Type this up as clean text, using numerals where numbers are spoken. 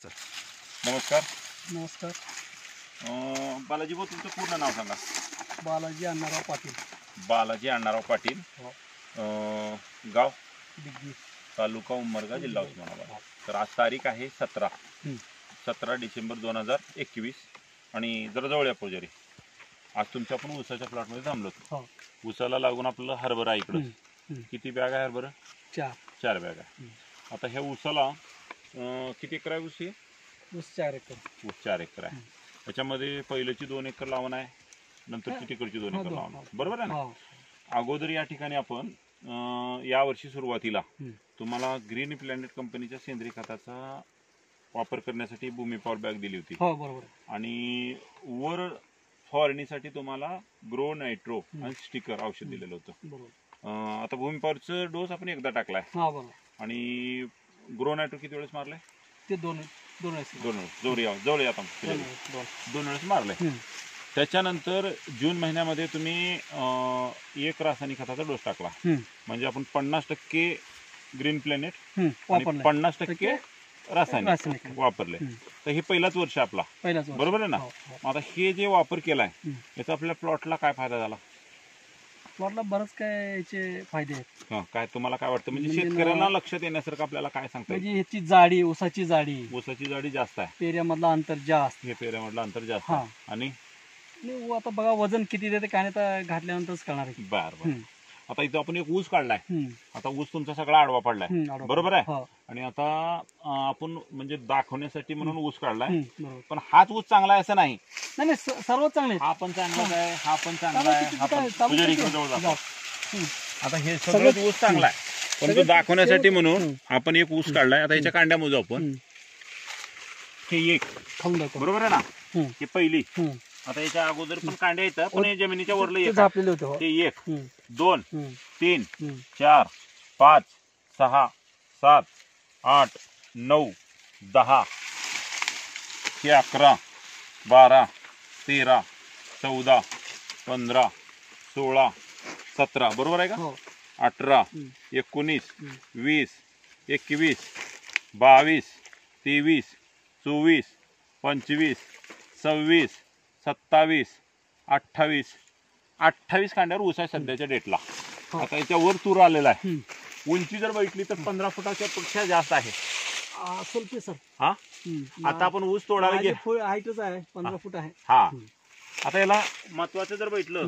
नमस्कार. नमस्कार. बालाजी भाऊ, तुमचं पूर्ण नाव सांगा. बालाजी अण्णाराव पाटील. बालाजी अण्णाराव पाटील. हो. गाव बिग्गी. तालुका उमरगा, जिल्हा उस्मानाबाद. तर आज तारीख आहे 17 डिसेंबर 2021 आणि जरा जवळ या पुजारी. आज तुमच्या आपण ऊसाच्या प्लॉटमध्ये थांबलो. हो. ऊसाला लागून आपलं हरभरा आहे इकडं. किती बॅग आहे हरभरा? 4 बॅग आहे. आता ह्या ऊसाला किती एकर आहे ऊस? ऊस 4 एकर. ऊस 4 एकर आहे. त्याच्यामध्ये पहिल्याची 2 एकर लावण आहे, नंतरची तिकडची 2 एकर लावण, बरोबर आहे ना? अगोदर या ठिकाणी आपण यावर्षी सुरुवातीला तुम्हाला ग्रीन प्लॅनेट कंपनीच्या सेंद्रिय खताचा वापर करण्यासाठी भूमी पॉवर बॅग दिली होती. हो, बरोबर. आणि वर फवारणीसाठी तुम्हाला ग्रो नायट्रो आणि स्टिकर औषध दिलेलं होतं. बरोबर. आता भूमी पॉवरचं डोस आपण एकदा टाकलाय. हा, बरोबर. आणि ग्रो नायट्रो किती वेळेस मारलाय? ते दोन वेळेस. जवळ आता 2 वेळेस मारलाय. त्याच्यानंतर जून महिन्यामध्ये तुम्ही एक रासायनिक खताचा डोस टाकला. म्हणजे आपण 50% ग्रीन प्लॅनेट आणि 50% रासायनिक वापरले. तर हे पहिलाच वर्ष आपला, बरोबर आहे ना? आता हे जे वापर केलाय याचा आपल्या प्लॉटला काय फायदा झाला? प्लॉटला बरंच काय याचे फायदे आहेत. काय तुम्हाला काय वाटतं? म्हणजे शेतकऱ्यांना लक्षात येण्यासारखं आपल्याला काय सांगता येईल? म्हणजे ह्याची जाडी, ऊसाची जाडी जास्त आहे. पेऱ्यामधलं अंतर जास्त. हे पेऱ्यामधलं अंतर जास्त आहे. आणि आता बघा वजन किती देते काय नाही तर घातल्यानंतरच कळणार आहे. बरं. आता इथं आपण एक ऊस काढलाय. आता ऊस तुमचा सगळा आडवा पडलाय, बरोबर आहे? आणि आता आपण म्हणजे दाखवण्यासाठी म्हणून ऊस काढलाय. पण हाच ऊस चांगला आहे असं नाही. सर्व चांगले. हा पण चांगलाच आहे, हा पण चांगला आहे, हा पण जवळ जातो. आता हे सगळं ऊस चांगला आहे, पण तो दाखवण्यासाठी म्हणून आपण एक ऊस काढलाय. आता याच्या कांड्या मोजू आपण. हे एक, बरोबर आहे ना? हे पहिली. आता याच्या अगोदर पण कांड्या येतात, पण हे जमिनीच्या वरलं एक. ते 1 2 3 4 5 6 7 8 9 10 हे 11 12 13 14 15 16 17, बरोबर आहे का? 18 19 20 21 22 23 24 25 26 27 28 कांड्यावर ऊस आहे सध्याच्या डेटला. आता याच्यावर तूर आलेला आहे. उंची जर बघितली तर 15 फुटाच्या पेक्षा जास्त आहे. हा, आता आपण ऊस तोडायला गेलो. हाईटच आहे, 15 फूट आहे. हा, आता याला महत्वाचं जर बघितलं